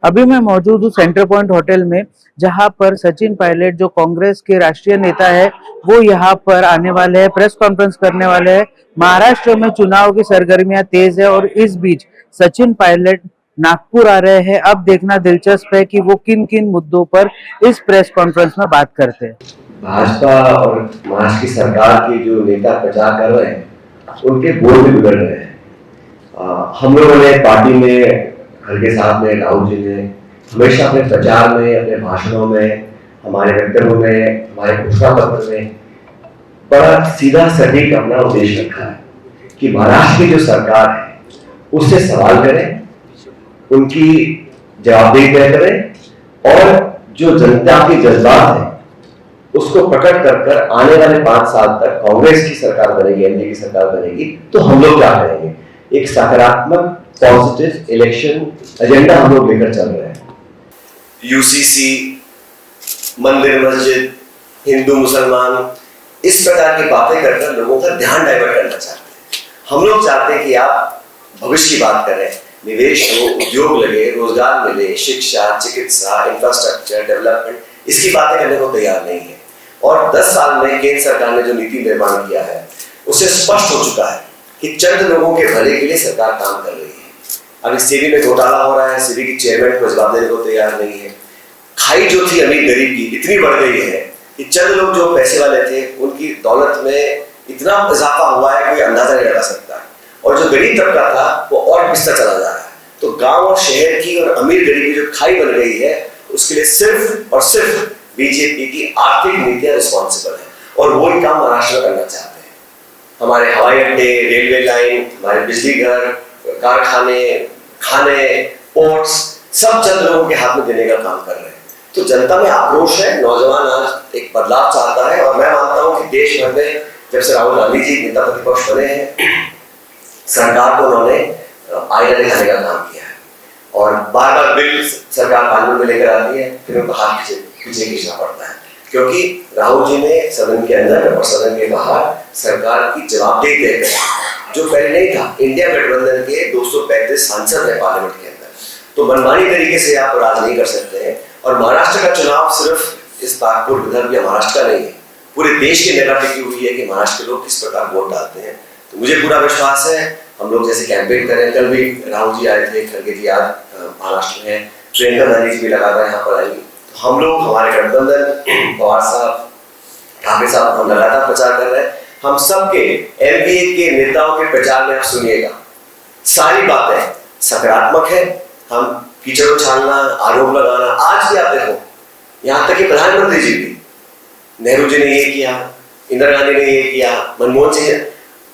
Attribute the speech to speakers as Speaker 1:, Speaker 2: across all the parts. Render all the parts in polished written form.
Speaker 1: अभी मैं मौजूद हूँ सेंटर पॉइंट होटल में, जहां पर सचिन पायलट जो कांग्रेस के राष्ट्रीय नेता है वो यहाँ पर आने वाले हैं, प्रेस कॉन्फ्रेंस करने वाले हैं। महाराष्ट्र में चुनाव की सरगर्मियां तेज है और इस बीच सचिन पायलट नागपुर आ रहे हैं। अब देखना दिलचस्प है कि वो किन किन मुद्दों पर इस प्रेस कॉन्फ्रेंस में बात करते हैं।
Speaker 2: भाजपा और महाराष्ट्र की सरकार के जो नेता प्रचार कर रहे हैं उनके बोल भी बिगड़ रहे हैं। हम लोगों ने पार्टी में खड़गे साहब ने, राहुल जी ने हमेशा अपने प्रचार में, अपने भाषणों में, हमारे वक्तव्यों में, हमारे घोषणा पत्र में बड़ा सीधा सटीक अपना उद्देश्य रखा है कि महाराष्ट्र की जो सरकार है उससे सवाल करें, उनकी जवाबदेही तय करें और जो जनता के जज्बात है उसको प्रकट कर आने वाले 5 साल तक कांग्रेस की सरकार बनेगी, एनडीए की सरकार बनेगी तो हम लोग क्या करेंगे, एक सकारात्मक पॉजिटिव इलेक्शन एजेंडा हम लोग लेकर चल रहे हैं।
Speaker 3: यूसीसी, मंदिर मस्जिद, हिंदू मुसलमान, इस प्रकार की बातें कर लोगों का ध्यान डाइवर्ट करना चाहते हैं। हम लोग चाहते हैं कि आप भविष्य की बात करें, निवेश हो, उद्योग लगे, रोजगार मिले, शिक्षा, चिकित्सा, इंफ्रास्ट्रक्चर डेवलपमेंट, इसकी बातें करने को तैयार नहीं है। और 10 साल में केंद्र सरकार ने जो नीति निर्माण किया है उससे स्पष्ट हो चुका है कि चंद लोगों के भले के लिए सरकार काम कर रही है। अभी सीबी में घोटाला हो रहा है, सीबी की चेयरमैन को जवाब देने को तैयार नहीं है। खाई जो थी अमीर गरीब की इतनी बढ़ गई है कि चंद लोग जो पैसे वाले थे उनकी दौलत में इतना इजाफा हुआ है कोई अंदाजा नहीं लगा सकता, और जो गरीब तबका था वो और पिसता चला जा रहा है। तो गांव और शहर की और अमीर गरीब की जो खाई बन गई है उसके लिए सिर्फ और सिर्फ बीजेपी की आर्थिक नीतियां रिस्पॉन्सिबल है, और वो ही काम महाराष्ट्र करना चाहते हैं। हमारे हवाई अड्डे, रेलवे लाइन, हमारे बिजली घर, कारखाने, खाने, पोर्ट्स सब चंद लोगों के हाथ में देने का काम कर रहे हैं। तो जनता में आक्रोश है, नौजवान आज एक बदलाव चाहता है, और मैं मानता हूं कि देश भर में जब से राहुल गांधी जी नेता प्रतिपक्ष बने हैं, सरकार को उन्होंने आईना दिखाने का काम किया है, और बार बार बिल सरकार कानून में लेकर आती है, फिर उनको हाथ पीछे खींचना पड़ता है, क्योंकि राहुल जी ने सदन के अंदर और सदन के बाहर सरकार की जवाबदेही तय करी, जो पहले नहीं था। इंडिया गठबंधन के 235 सांसद है पार्लियामेंट के अंदर, तो मनमानी तरीके से आप राज नहीं कर सकते हैं। और महाराष्ट्र का चुनाव सिर्फ इस नागपुर विदर्भ या महाराष्ट्र का नहीं है, पूरे देश की नजर टिकी हुई है कि महाराष्ट्र के लोग किस प्रकार वोट डालते हैं। तो मुझे पूरा विश्वास है, हम लोग जैसे कैंपेन करें, कल भी राहुल जी आए थे, खड़गे जी आज महाराष्ट्र में, प्रियंका गांधी जी भी लगातार यहाँ पर आएंगी। तो हम लोग, हमारे गठबंधन, पवार साहब, ठाकरे साहब, हम लगातार प्रचार कर रहे हैं। हम सबके एनडीए के नेताओं के प्रचार में आप सुनिएगा, सारी बातें सकारात्मक है। हम कीचड़ उछालना, आरोप लगाना, आज भी आप देखो, यहाँ तक कि प्रधानमंत्री जी भी, नेहरू जी ने ये किया, इंदिरा गांधी ने ये किया, मनमोहन सिंह,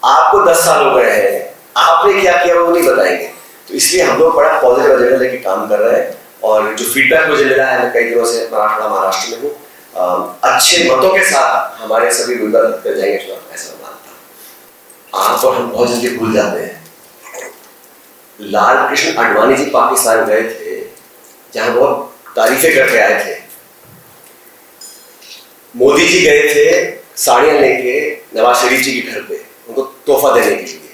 Speaker 3: आपको 10 साल हो गए हैं, आपने क्या किया वो नहीं बताएंगे। तो इसलिए हम लोग बड़ा पॉजिटिव एजेंडा लेके काम कर रहे हैं, और जो फीडबैक मुझे मिला है, मैं कई दिनों से मराठवाड़ा महाराष्ट्र में हूँ, अच्छे मतों के साथ हमारे सभी उम्मीदवार कर जाएंगे चुनाव, ऐसा मानता हूँ। आमतौर हम बहुत जल्दी भूल जाते हैं, लाल कृष्ण आडवाणी जी पाकिस्तान गए थे, जहां बहुत तारीफें करके आए थे। मोदी जी गए थे साड़ियां लेके नवाज शरीफ जी के घर पे उनको तोहफा देने के लिए।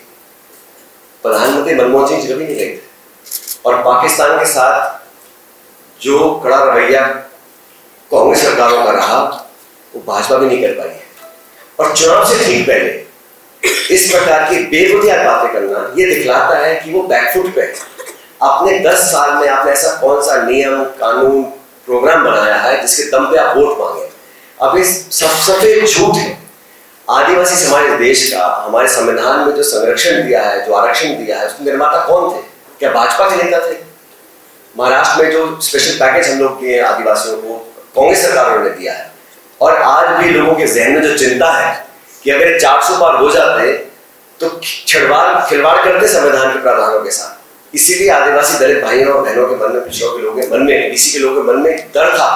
Speaker 3: प्रधानमंत्री मनमोहन सिंह जी कभी नहीं गए थे, और पाकिस्तान के साथ जो कड़ा रवैया कांग्रेस सरकारों का रहा वो भाजपा भी नहीं कर पाई है। और चुनाव से ठीक पहले इस प्रकार की बेबुनियाद बातें करना ये दिखलाता है कि वो बैकफुट पे है। आपने 10 साल में आपने ऐसा कौन सा नियम, कानून, प्रोग्राम बनाया है जिसके दम पे आप वोट मांगे? अब इस सफेद झूठ है। आदिवासी समाज देश का हमारे संविधान में जो संरक्षण दिया है, जो आरक्षण दिया है, उसके निर्माता कौन थे? क्या भाजपा के नेता थे? महाराष्ट्र में जो स्पेशल पैकेज हम लोग दिए आदिवासियों को, कांग्रेस सरकारों ने दिया है। और आज भी लोगों के जहन में जो चिंता है कि अगर 400 पार हो जाते तो खिलवाड़ करते संविधान के प्रावधानों के साथ। इसीलिए आदिवासी दलित भाइयों और बहनों के मन में, पिछड़ों के लोगों के मन में, डीसी के लोगों के मन में डर था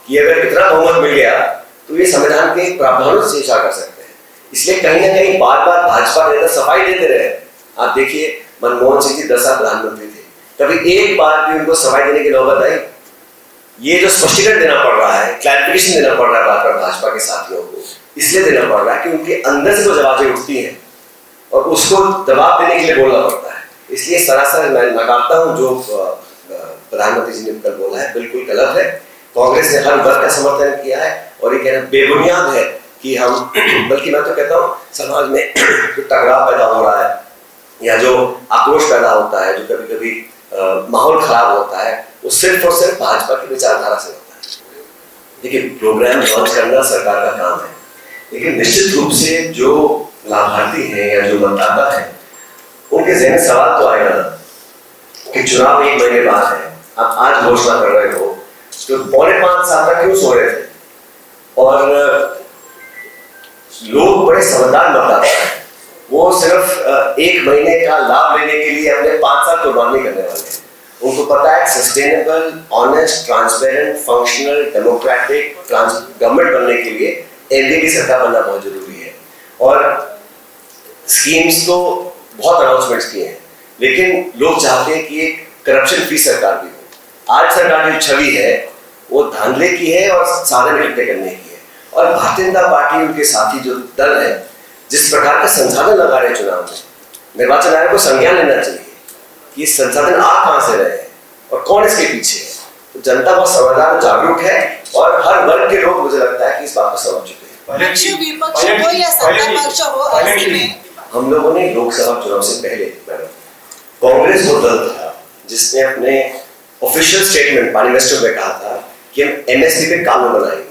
Speaker 3: कि अगर इतना बहुमत मिल गया तो ये संविधान के प्रावधानों से इशारा कर सकते हैं। इसलिए कहीं ना कहीं बार बार भाजपा नेता सफाई देते रहे। आप देखिए, मनमोहन सिंह जी 10 साल प्रधानमंत्री थे, कभी एक बार भी उनको सफाई देने की नौबत आई? ये जो स्पष्टीकरण देना पड़ रहा है, क्लैरिफिकेशन देना पड़ रहा है बार बार भाजपा के साथियों को, इसलिए देना पड़ रहा है कि उनके अंदर से कुछ आवाजें उठती हैं और उसको जवाब देने के लिए बोलना पड़ता है। इसलिए सरासर मैं नकारता हूं जो प्रधानमंत्री जी ने कल बोला है बिल्कुल गलत है। कांग्रेस ने हर वर्ग का समर्थन किया है और ये कहना बेबुनियाद है कि हम बल्कि मैं तो कहता हूँ समाज में जो टकराव पैदा हो रहा है या जो आक्रोश पैदा होता है, जो कभी कभी माहौल खराब होता है, वो सिर्फ और सिर्फ भाजपा की विचारधारा से होता है। देखिए, प्रोग्राम लॉन्च करना सरकार का काम है, लेकिन निश्चित रूप से जो लाभार्थी हैं या जो मतदाता हैं उनके ज़हन में सवाल तो आएगा ना कि चुनाव 1 महीने बाद है, आप आज घोषणा कर रहे हो तो 4.5 साल तक क्यों सो रहे थे? और लोग बड़े समझदार मतदाता हैं, वो सिर्फ 1 महीने का लाभ लेने के लिए अपने 5 साल कुर्बान नहीं करने वाले हैं। उनको पता है sustainable, honest, transparent, functional, democratic government बनने के लिए एनडीए की सरकार बनना बहुत जरूरी है। और स्कीम्स तो बहुत अनाउंसमेंट्स किए हैं, लेकिन लोग चाहते हैं कि एक करप्शन फ्री सरकार भी हो। आज सरकार की छवि है वो धांधले की है और साधन इकट्ठे करने की है। और भारतीय जनता पार्टी उनके साथी जो दल है जिस प्रकार का संसाधन लगा रहे चुनाव में, निर्वाचन आयोग को संज्ञान लेना चाहिए कि संसाधन आ कहां से रहे हैं और कौन इसके पीछे है। तो जनता बहुत समझदार और जागरूक है और हर वर्ग के लोग मुझे लगता है कि इस बात को समझ चुके हैं।
Speaker 4: विपक्ष हो या सत्ता पक्ष हो, ऐसे में
Speaker 3: हम लोगों ने लोकसभा चुनाव से पहले कांग्रेस वो दल था जिसने अपने ऑफिशियल स्टेटमेंट मैनिफेस्टो में कहा था कि हम एमएसपी पे कानून बनाएंगे,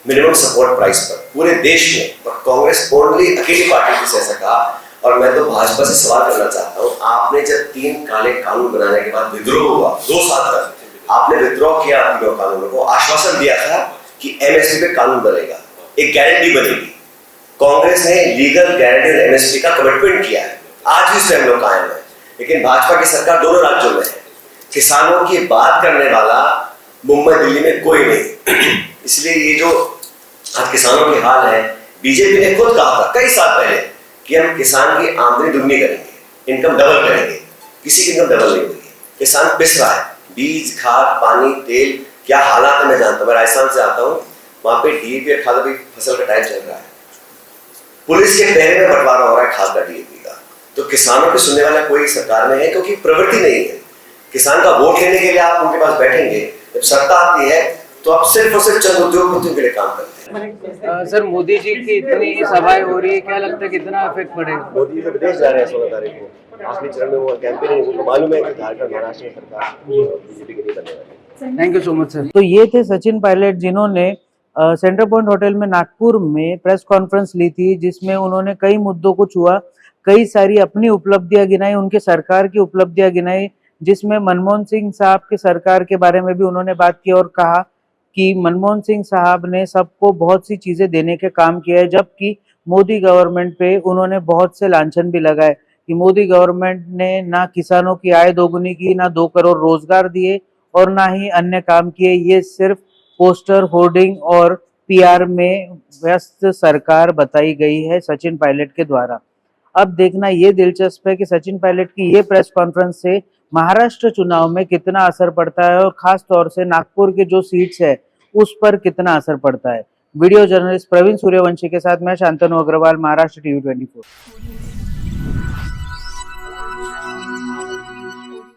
Speaker 3: मिनिमम सपोर्ट प्राइस पर पूरे देश में। और कांग्रेस ओनली अकेली पार्टी से ऐसा कहा। और मैं तो भाजपा से सवाल करना चाहता हूँ, आपने जब 3 काले कानून बनाने के बाद विद्रोह हुआ 2 साल तक, आपने विद्रोह किया तीनों कानूनों को, आश्वासन दिया था कि एमएसपी पे कानून बनेगा, एक गारंटी बनेगी। कांग्रेस ने लीगल गारंटी एमएसपी का कमिटमेंट किया है, आज भी इसमें हम लोग कायम है। लेकिन भाजपा की सरकार दोनों राज्यों में है, किसानों की बात करने वाला मुंबई दिल्ली में कोई नहीं। इसलिए ये जो आज किसानों के हाल है, बीजेपी ने खुद कहा था कई साल पहले कि हम किसान की आमदनी दुगनी करेंगे, इनकम डबल करेंगे। किसी की इनकम डबल नहीं हुई है, किसान पिस रहा है, बीज, खाद, पानी, तेल, क्या हालात है मैं जानता हूँ। मैं राजस्थान से आता हूँ, वहां पे डीएपी और खाद की फसल का टाइम चल रहा है, पुलिस के पहरे में बंटवारा हो रहा है खाद का, डीएपी का। तो किसानों के सुनने वाला कोई सरकार में है, क्योंकि प्रवृत्ति नहीं है। किसान का वोट लेने के लिए आप उनके पास बैठेंगे, जब सत्ता आती है तो आप सिर्फ और सिर्फ चंद उद्योगपतियों के लिए काम करते हैं।
Speaker 1: सर, मोदी जी की इतनी सभाएं हो रही है, क्या लगता है कितना इफेक्ट पड़ेगा?
Speaker 2: मोदी जी विदेश जा रहे हैं 16 तारीख को, आखिरी चरण में वो कैंपेन है, उनको मालूम है कि झारखंड महाराष्ट्र में सरकार बीजेपी की नहीं बनने वाली है।
Speaker 1: Thank you so much sir. तो ये थे सचिन पायलट, जिन्होंने सेंटर पॉइंट होटल में नागपुर में प्रेस कॉन्फ्रेंस ली थी, जिसमें उन्होंने कई मुद्दों को छुआ, कई सारी अपनी उपलब्धियां गिनाई, उनके सरकार की उपलब्धियां गिनाई, जिसमें मनमोहन सिंह साहब के सरकार के बारे में भी उन्होंने बात की और कहा कि मनमोहन सिंह साहब ने सबको बहुत सी चीजें देने के काम किया है, जबकि मोदी गवर्नमेंट पे उन्होंने बहुत से लांछन भी लगाए कि मोदी गवर्नमेंट ने ना किसानों की आय दोगुनी की, ना 2 करोड़ रोजगार दिए और ना ही अन्य काम किए। ये सिर्फ पोस्टर, होर्डिंग और पीआर में व्यस्त सरकार बताई गई है सचिन पायलट के द्वारा। अब देखना ये दिलचस्प है कि सचिन पायलट की ये प्रेस कॉन्फ्रेंस से महाराष्ट्र चुनाव में कितना असर पड़ता है और खास तौर से नागपुर के जो सीट्स है उस पर कितना असर पड़ता है। वीडियो जर्नलिस्ट प्रवीण सूर्यवंशी के साथ मैं शांतनु अग्रवाल, महाराष्ट्र टीवी 24।